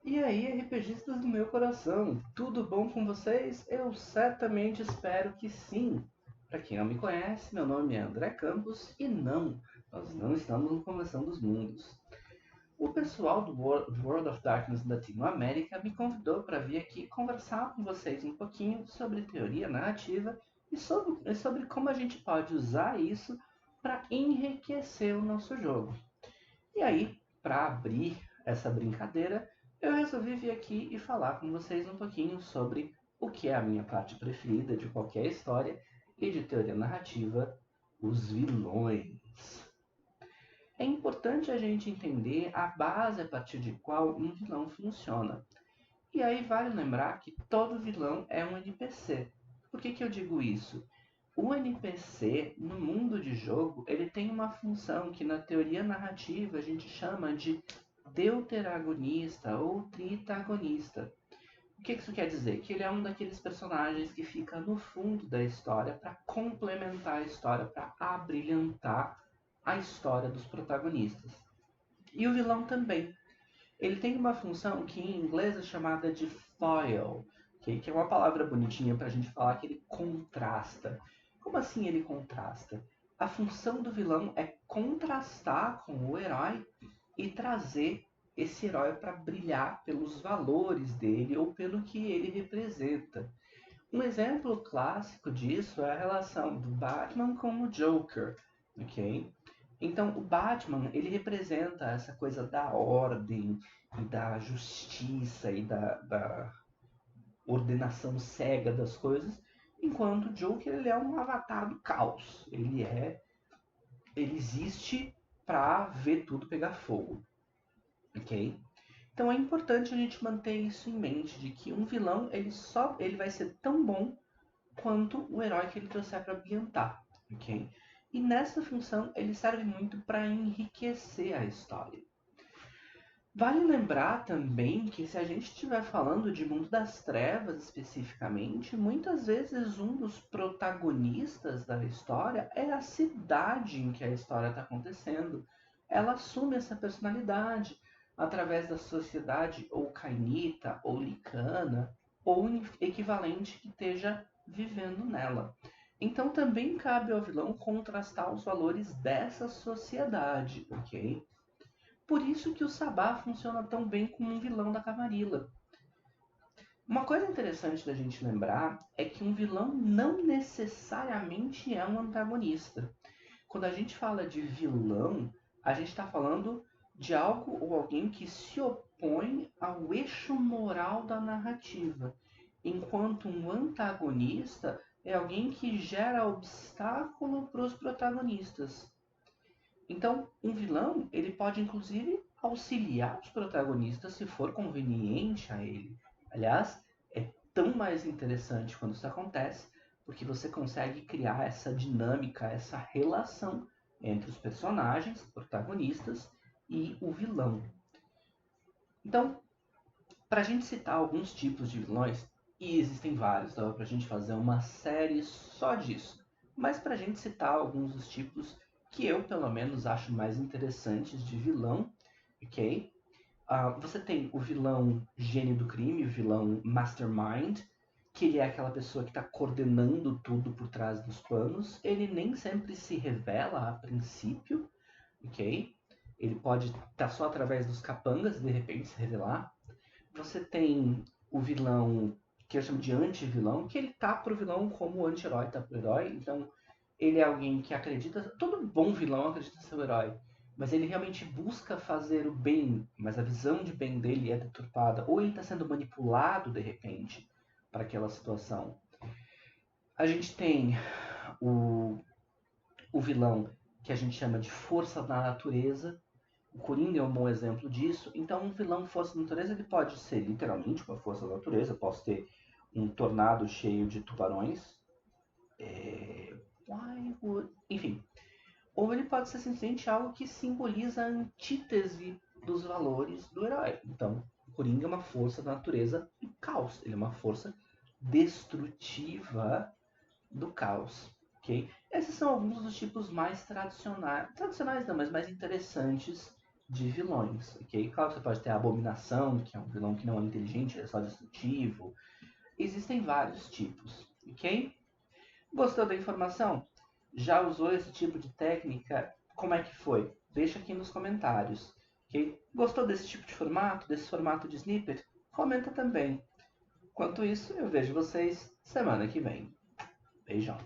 E aí, RPGistas do meu coração, tudo bom com vocês? Eu certamente espero que sim. Para quem não me conhece, meu nome é André Campos e não, nós não estamos no Convenção dos Mundos. O pessoal do World of Darkness Latinoamérica me convidou para vir aqui conversar com vocês um pouquinho sobre teoria narrativa e sobre como a gente pode usar isso para enriquecer o nosso jogo. E aí, para abrir essa brincadeira, eu resolvi vir aqui e falar com vocês um pouquinho sobre o que é a minha parte preferida de qualquer história e de teoria narrativa, os vilões. É importante a gente entender a base a partir de qual um vilão funciona. E aí vale lembrar que todo vilão é um NPC. Por que eu digo isso? O NPC, no mundo de jogo, ele tem uma função que na teoria narrativa a gente chama de deuteragonista ou tritagonista. O que isso quer dizer? Que ele é um daqueles personagens que fica no fundo da história para complementar a história, para abrilhantar a história dos protagonistas. E o vilão também. Ele tem uma função que em inglês é chamada de foil, que é uma palavra bonitinha para a gente falar que ele contrasta. Como assim ele contrasta? A função do vilão é contrastar com o herói e trazer esse herói para brilhar pelos valores dele ou pelo que ele representa. Um exemplo clássico disso é a relação do Batman com o Joker, ok? Então, o Batman, ele representa essa coisa da ordem e da justiça e da ordenação cega das coisas, enquanto o Joker, ele é um avatar do caos. Ele existe para ver tudo pegar fogo, ok? Então é importante a gente manter isso em mente, de que um vilão, ele vai ser tão bom quanto o herói que ele trouxer para ambientar, ok? E nessa função ele serve muito para enriquecer a história. Vale lembrar também que se a gente estiver falando de Mundo das Trevas especificamente, muitas vezes um dos protagonistas da história é a cidade em que a história está acontecendo. Ela assume essa personalidade através da sociedade ou cainita ou licana ou equivalente que esteja vivendo nela. Então também cabe ao vilão contrastar os valores dessa sociedade, ok? Por isso que o Sabá funciona tão bem como um vilão da Camarilla. Uma coisa interessante da gente lembrar é que um vilão não necessariamente é um antagonista. Quando a gente fala de vilão, a gente está falando de algo ou alguém que se opõe ao eixo moral da narrativa, enquanto um antagonista é alguém que gera obstáculo para os protagonistas. Então, um vilão, ele pode inclusive auxiliar os protagonistas se for conveniente a ele. Aliás, é tão mais interessante quando isso acontece, porque você consegue criar essa dinâmica, essa relação entre os personagens, protagonistas e o vilão. Então, para a gente citar alguns tipos de vilões, e existem vários, dá para a gente fazer uma série só disso. Mas para a gente citar alguns dos tipos que eu, pelo menos, acho mais interessantes de vilão, ok? Você tem o vilão gênio do crime, o vilão mastermind, que ele é aquela pessoa que está coordenando tudo por trás dos panos. Ele nem sempre se revela a princípio, ok? Ele pode estar só através dos capangas e de repente se revelar. Você tem o vilão, que eu chamo de anti-vilão, que ele tá pro vilão como o anti-herói tá pro herói. Então, ele é alguém que acredita. Todo bom vilão acredita ser o herói. Mas ele realmente busca fazer o bem, mas a visão de bem dele é deturpada. Ou ele está sendo manipulado de repente para aquela situação. A gente tem o, o vilão que a gente chama de força da natureza. O Coringa é um bom exemplo disso. Então, um vilão força da natureza ele pode ser literalmente uma força da natureza. Posso ter um tornado cheio de tubarões. Enfim. Ou ele pode ser simplesmente algo que simboliza a antítese dos valores do herói. Então, o Coringa é uma força da natureza do caos. Ele é uma força destrutiva do caos. Okay? Esses são alguns dos tipos mais tradicionais não, mas mais interessantes de vilões, ok? Claro que você pode ter a Abominação, que é um vilão que não é inteligente, ele é só destrutivo. Existem vários tipos, ok? Gostou da informação? Já usou esse tipo de técnica? Como é que foi? Deixa aqui nos comentários, ok? Gostou desse tipo de formato, desse formato de snippet? Comenta também. Enquanto isso, eu vejo vocês semana que vem. Beijão.